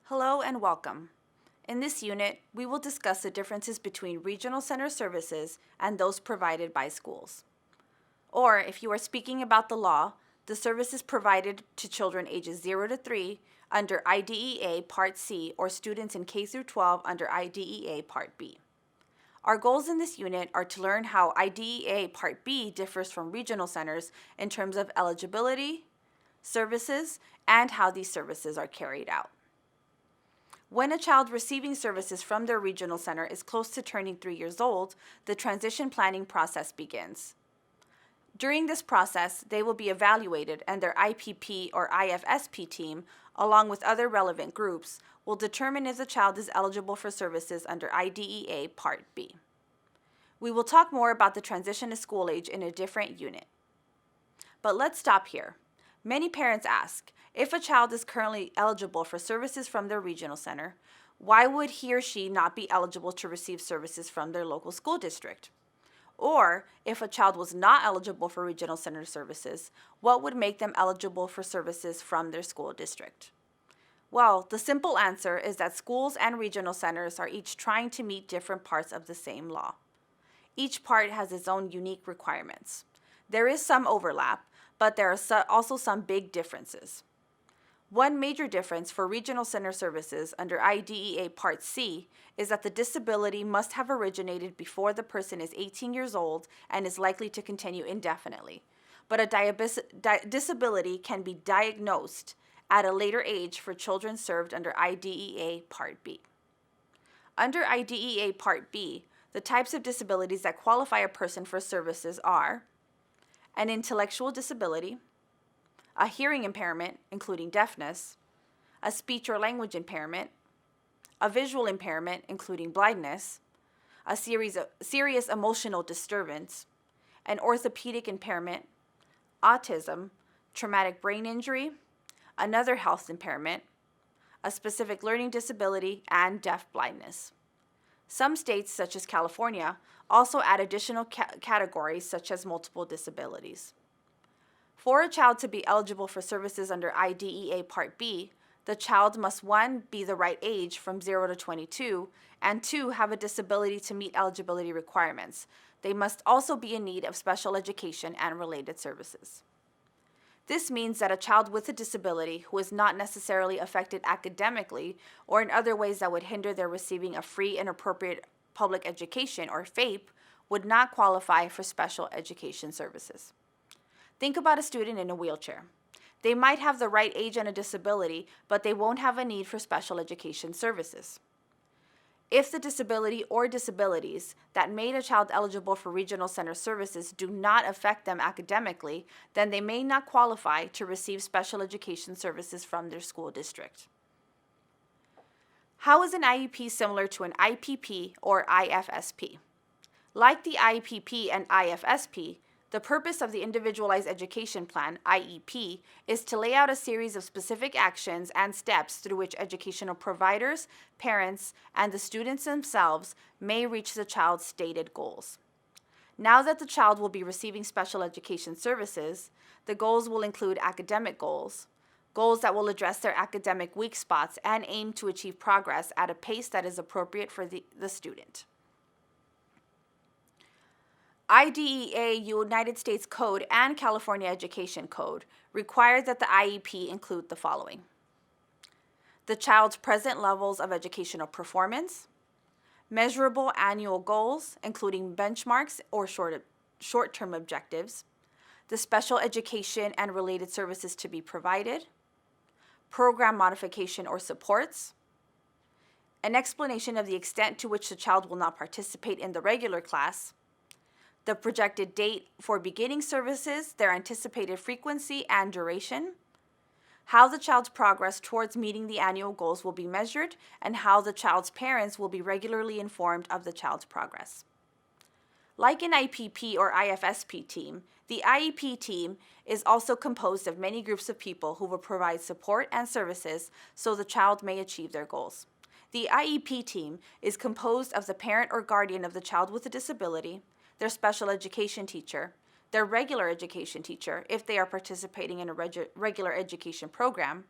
Hello and welcome. In this unit, we will discuss the differences between regional center services and those provided by schools. Or, if you are speaking about the law, the services provided to children ages 0 to 3 under IDEA Part C or students in K through 12 under IDEA Part B. Our goals in this unit are to learn how IDEA Part B differs from regional centers in terms of eligibility, services, and how these services are carried out. When a child receiving services from their regional center is close to turning 3 years old, the transition planning process begins. During this process, they will be evaluated and their IPP or IFSP team, along with other relevant groups, will determine if the child is eligible for services under IDEA Part B. We will talk more about the transition to school age in a different unit. But let's stop here. Many parents ask, if a child is currently eligible for services from their regional center, why would he or she not be eligible to receive services from their local school district? Or, if a child was not eligible for regional center services, what would make them eligible for services from their school district? Well, the simple answer is that schools and regional centers are each trying to meet different parts of the same law. Each part has its own unique requirements. There is some overlap, but there are also some big differences. One major difference for regional center services under IDEA Part C is that the disability must have originated before the person is 18 years old and is likely to continue indefinitely. But a disability can be diagnosed at a later age for children served under IDEA Part B. Under IDEA Part B, the types of disabilities that qualify a person for services are an intellectual disability, a hearing impairment, including deafness, a speech or language impairment, a visual impairment, including blindness, a serious emotional disturbance, an orthopedic impairment, autism, traumatic brain injury, another health impairment, a specific learning disability, and deaf blindness. Some states, such as California, also add additional categories such as multiple disabilities. For a child to be eligible for services under IDEA Part B, the child must 1. Be the right age from 0 to 22, and 2. Have a disability to meet eligibility requirements. They must also be in need of special education and related services. This means that a child with a disability who is not necessarily affected academically or in other ways that would hinder their receiving a free and appropriate public education, or FAPE, would not qualify for special education services. Think about a student in a wheelchair. They might have the right age and a disability, but they won't have a need for special education services. If the disability or disabilities that made a child eligible for regional center services do not affect them academically, then they may not qualify to receive special education services from their school district. How is an IEP similar to an IPP or IFSP? Like the IPP and IFSP, the purpose of the Individualized Education Plan, IEP, is to lay out a series of specific actions and steps through which educational providers, parents, and the students themselves may reach the child's stated goals. Now that the child will be receiving special education services, the goals will include academic goals, goals that will address their academic weak spots and aim to achieve progress at a pace that is appropriate for the student. IDEA United States Code and California Education Code require that the IEP include the following: the child's present levels of educational performance, measurable annual goals, including benchmarks or short-term objectives, the special education and related services to be provided, program modification or supports, an explanation of the extent to which the child will not participate in the regular class, the projected date for beginning services, their anticipated frequency and duration, how the child's progress towards meeting the annual goals will be measured, and how the child's parents will be regularly informed of the child's progress. Like an IPP or IFSP team, the IEP team is also composed of many groups of people who will provide support and services so the child may achieve their goals. The IEP team is composed of the parent or guardian of the child with a disability, their special education teacher, their regular education teacher if they are participating in a regular education program,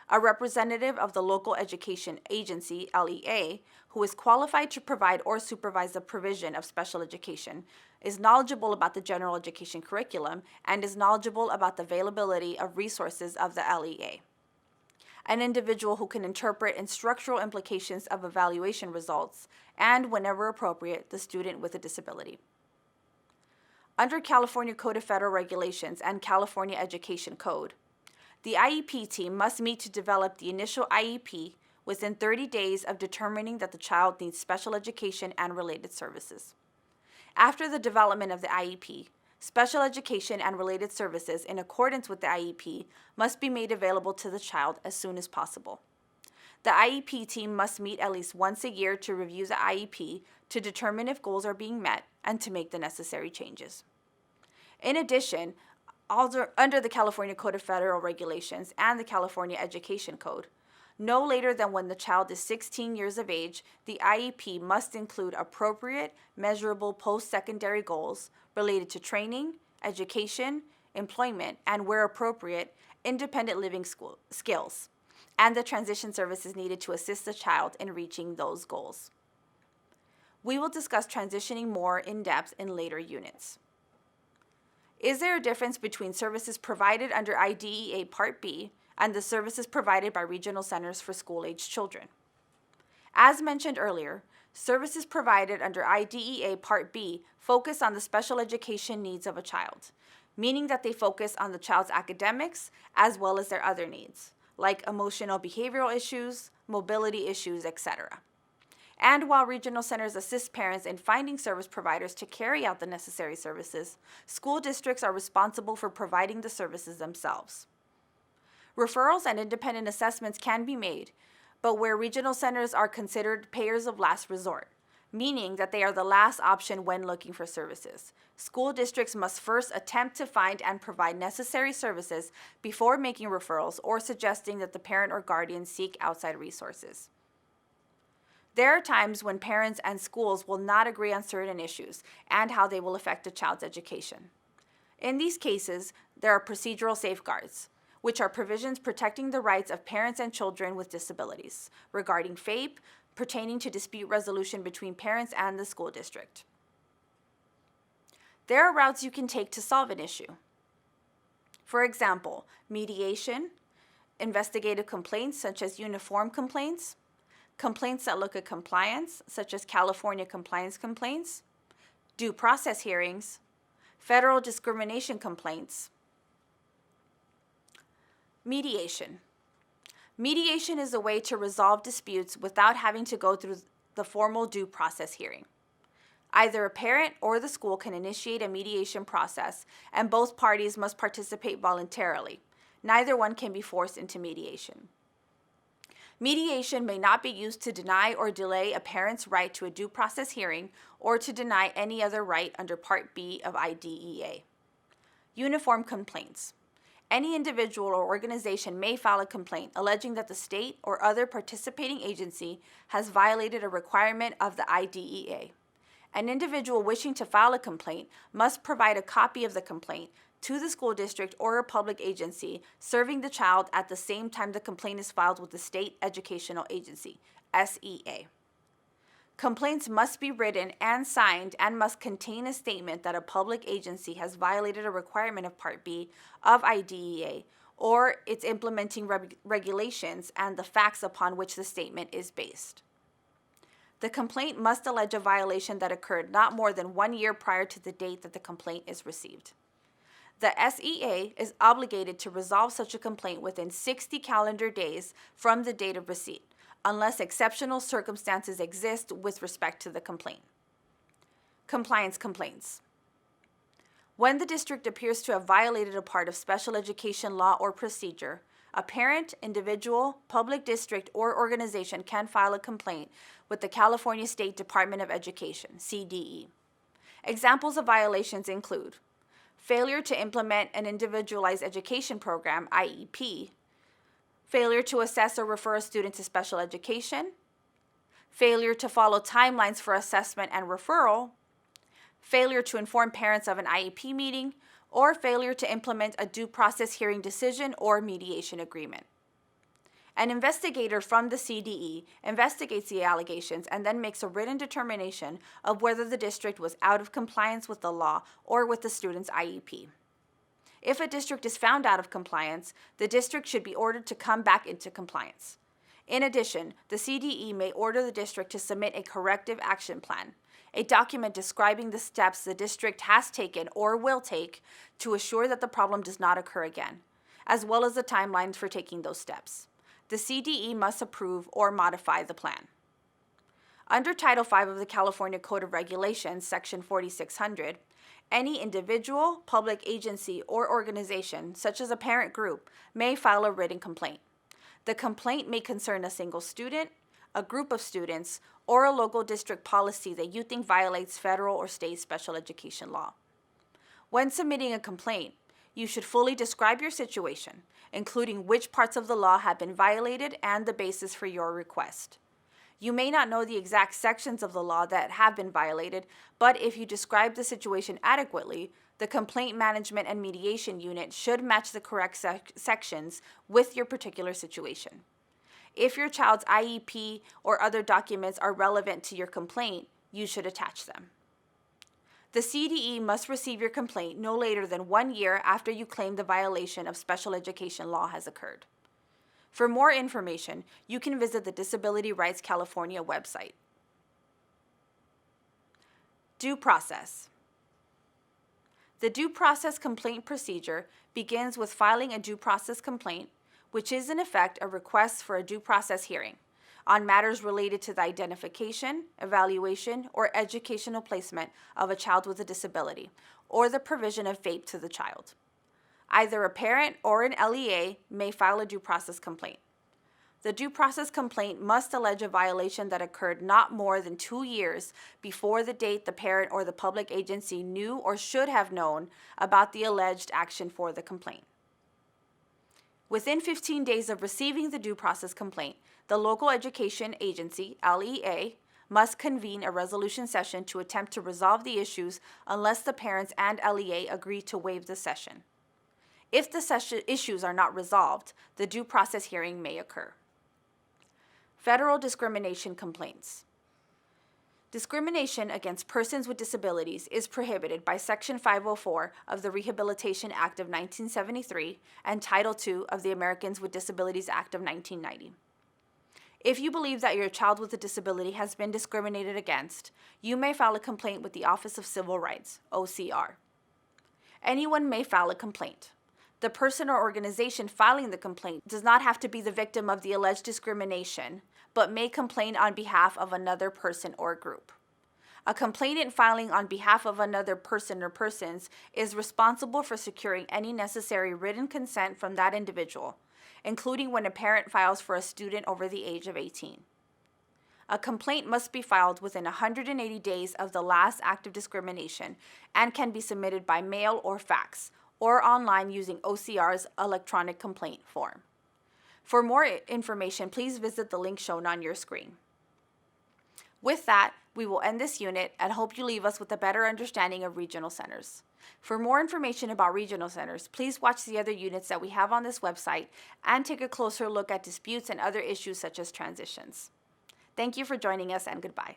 a representative of the local education agency, LEA, who is qualified to provide or supervise the provision of special education, is knowledgeable about the general education curriculum, and is knowledgeable about the availability of resources of the LEA. An individual who can interpret instructional implications of evaluation results, and, whenever appropriate, the student with a disability. Under California Code of Federal Regulations and California Education Code, the IEP team must meet to develop the initial IEP within 30 days of determining that the child needs special education and related services. After the development of the IEP, special education and related services in accordance with the IEP must be made available to the child as soon as possible. The IEP team must meet at least once a year to review the IEP to determine if goals are being met and to make the necessary changes. In addition, under the California Code of Federal Regulations and the California Education Code, no later than when the child is 16 years of age, the IEP must include appropriate, measurable post-secondary goals related to training, education, employment, and, where appropriate, independent living skills, and the transition services needed to assist the child in reaching those goals. We will discuss transitioning more in depth in later units. Is there a difference between services provided under IDEA Part B and the services provided by regional centers for school-aged children? As mentioned earlier, services provided under IDEA Part B focus on the special education needs of a child, meaning that they focus on the child's academics as well as their other needs, like emotional behavioral issues, mobility issues, etc. And while regional centers assist parents in finding service providers to carry out the necessary services, school districts are responsible for providing the services themselves. Referrals and independent assessments can be made, but where regional centers are considered payers of last resort, meaning that they are the last option when looking for services. School districts must first attempt to find and provide necessary services before making referrals or suggesting that the parent or guardian seek outside resources. There are times when parents and schools will not agree on certain issues and how they will affect a child's education. In these cases, there are procedural safeguards, which are provisions protecting the rights of parents and children with disabilities, regarding FAPE, pertaining to dispute resolution between parents and the school district. There are routes you can take to solve an issue. For example, mediation, investigative complaints such as uniform complaints, complaints that look at compliance, such as California compliance complaints, due process hearings, federal discrimination complaints. Mediation. Mediation is a way to resolve disputes without having to go through the formal due process hearing. Either a parent or the school can initiate a mediation process, and both parties must participate voluntarily. Neither one can be forced into mediation. Mediation may not be used to deny or delay a parent's right to a due process hearing or to deny any other right under Part B of IDEA. Uniform complaints. Any individual or organization may file a complaint alleging that the state or other participating agency has violated a requirement of the IDEA. An individual wishing to file a complaint must provide a copy of the complaint to the school district or a public agency serving the child at the same time the complaint is filed with the State Educational Agency, SEA. Complaints must be written and signed and must contain a statement that a public agency has violated a requirement of Part B of IDEA or its implementing regulations and the facts upon which the statement is based. The complaint must allege a violation that occurred not more than 1 year prior to the date that the complaint is received. The SEA is obligated to resolve such a complaint within 60 calendar days from the date of receipt, unless exceptional circumstances exist with respect to the complaint. Compliance complaints. When the district appears to have violated a part of special education law or procedure, a parent, individual, public district, or organization can file a complaint with the California State Department of Education, CDE. Examples of violations include failure to implement an individualized education program, IEP, failure to assess or refer a student to special education, failure to follow timelines for assessment and referral, failure to inform parents of an IEP meeting, or failure to implement a due process hearing decision or mediation agreement. An investigator from the CDE investigates the allegations and then makes a written determination of whether the district was out of compliance with the law or with the student's IEP. If a district is found out of compliance, the district should be ordered to come back into compliance. In addition, the CDE may order the district to submit a corrective action plan, a document describing the steps the district has taken or will take to assure that the problem does not occur again, as well as the timelines for taking those steps. The CDE must approve or modify the plan. Under Title V of the California Code of Regulations, Section 4600, any individual, public agency, or organization, such as a parent group, may file a written complaint. The complaint may concern a single student, a group of students, or a local district policy that you think violates federal or state special education law. When submitting a complaint, you should fully describe your situation, including which parts of the law have been violated and the basis for your request. You may not know the exact sections of the law that have been violated, but if you describe the situation adequately, the Complaint Management and Mediation Unit should match the correct sections with your particular situation. If your child's IEP or other documents are relevant to your complaint, you should attach them. The CDE must receive your complaint no later than 1 year after you claim the violation of special education law has occurred. For more information, you can visit the Disability Rights California website. Due process. The due process complaint procedure begins with filing a due process complaint, which is in effect a request for a due process hearing on matters related to the identification, evaluation, or educational placement of a child with a disability, or the provision of FAPE to the child. Either a parent or an LEA may file a due process complaint. The due process complaint must allege a violation that occurred not more than 2 years before the date the parent or the public agency knew or should have known about the alleged action for the complaint. Within 15 days of receiving the due process complaint, the local education agency, LEA, must convene a resolution session to attempt to resolve the issues unless the parents and LEA agree to waive the session. If the issues are not resolved, the due process hearing may occur. Federal discrimination complaints. Discrimination against persons with disabilities is prohibited by Section 504 of the Rehabilitation Act of 1973 and Title II of the Americans with Disabilities Act of 1990. If you believe that your child with a disability has been discriminated against, you may file a complaint with the Office of Civil Rights, OCR. Anyone may file a complaint. The person or organization filing the complaint does not have to be the victim of the alleged discrimination, but may complain on behalf of another person or group. A complainant filing on behalf of another person or persons is responsible for securing any necessary written consent from that individual, including when a parent files for a student over the age of 18. A complaint must be filed within 180 days of the last act of discrimination and can be submitted by mail or fax, or online using OCR's electronic complaint form. For more information, please visit the link shown on your screen. With that, we will end this unit and hope you leave us with a better understanding of regional centers. For more information about regional centers, please watch the other units that we have on this website and take a closer look at disputes and other issues such as transitions. Thank you for joining us, and goodbye.